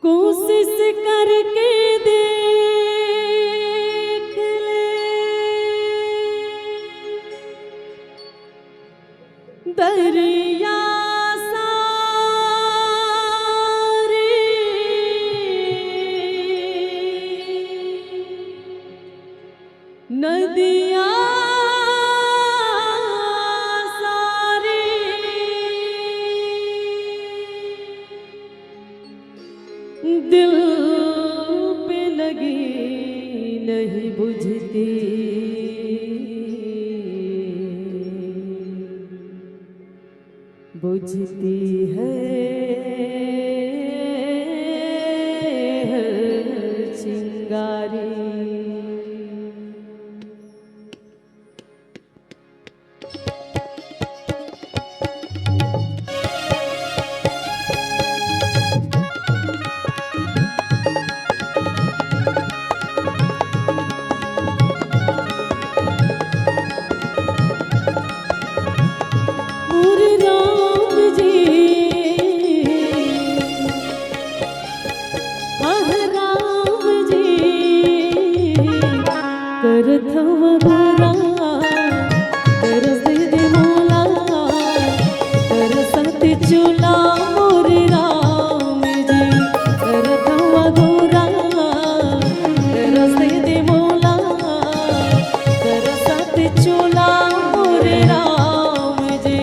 कोशिश करके देख ले दरिया सारे नदिया दिल पे लगी नहीं बुझती, बुझती है चिंगारी। करत वगोरा तरस दे मोला तरसत चूला मोरे राम जी। करत वगोरा तरस दे मोला तरसत चूला मोरे राम जी।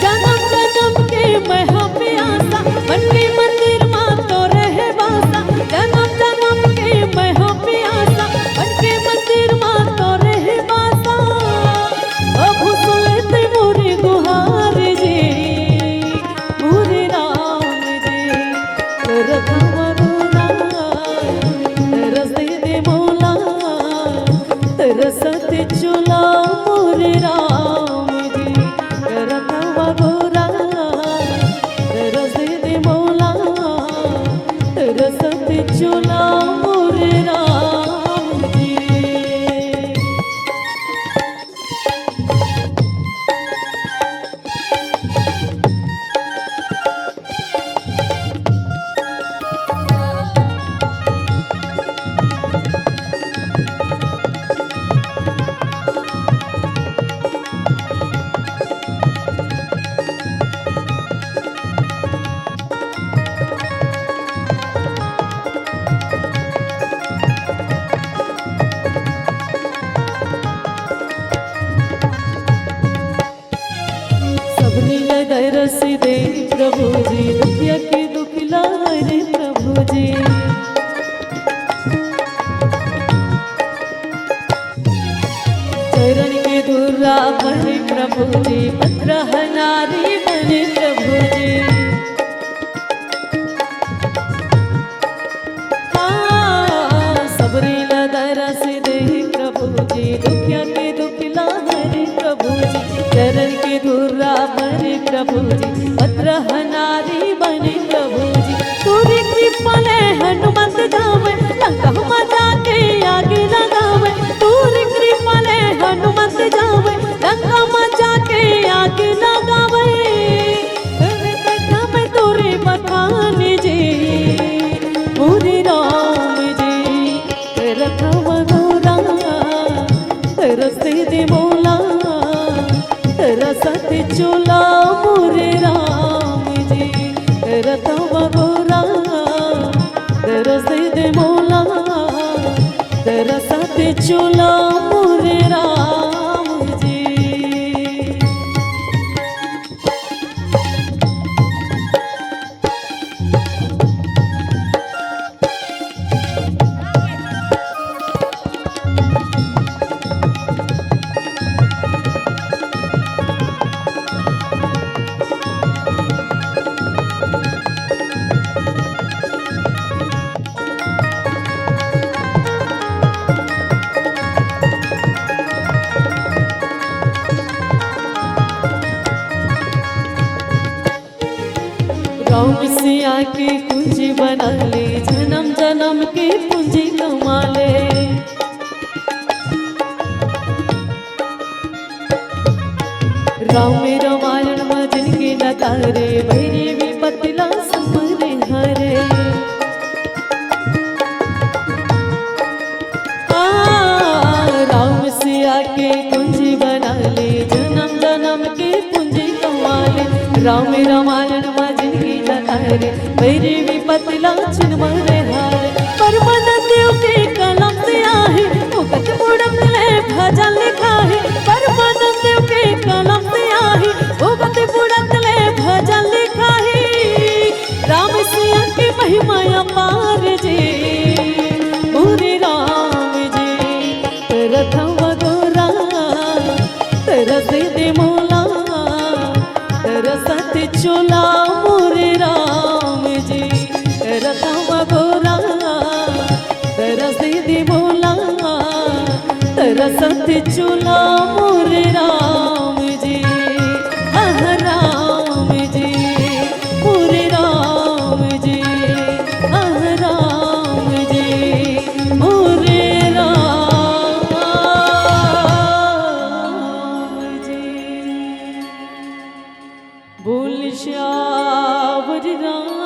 जन्म जन्म के मैं हो प्यासा मन के मंदिर मां तो रहे बासा। जन्म जन्म के मैं हो प्यासा के मंदिर मां तो रहे बासा। अब सुनते मोरे गुहार जी मोरे राम जी। करत वगोरा तरस दे मोला तरसत चूला मोरे राम जी। करत वगोरा तरस दे मोला तरसत चूला मोरे राम जी। दरस दे प्रभु जी दुखिया के दुखिला रे प्रभु जी। चरण के धुरा बने प्रभु जी पत्र हनारी बने प्रभु जी। हाँ सबरी दरस दे प्रभु जी दुखिया के दुखिला हरे प्रभु जी। चरण के धुरा बने प्रभु जी पत्र हनारी बने प्रभु जी। तोरी कृपा ले हनुमंत जावे लंका माता के आगे लगावे। तोरी कृपा ले हनुमंत जावे लंका माता के आगे लगावे। मैं तोरे बखान जी मोरे राम जी। करत वगोरा तरस दे मोला तरसत चूला मोरे राम जी। करत वगोरा तरस दे मोला तरसत चूला मोरे राम जी। राम सिया की पूंजी बना ले जन्म जन्म की पूंजी कमा ले। राम रामायण में जिनके नतारे भैरी विपत्तिला समरे हरे। राम रामायण में जिंदगी जतारे मेरे विपत लाचन मरे हारे परमानंद देव के कलम से आहे भगत बुड़म ले भजन लिखा है परमानंद देव के कलम से आहे भगत बुड़म ले भजन लिखा है राम सिया की महिमा अपार जी मोरे राम जी रथम गोरा तरस दे मोला तरसत चोला मोरे राम जी रथम गोरा तरस दे मोला तरसत चोला मोरे राम जी आह राम जी मोरे राम जी आह राम जी मोरे राम जी बोल श्यावर राम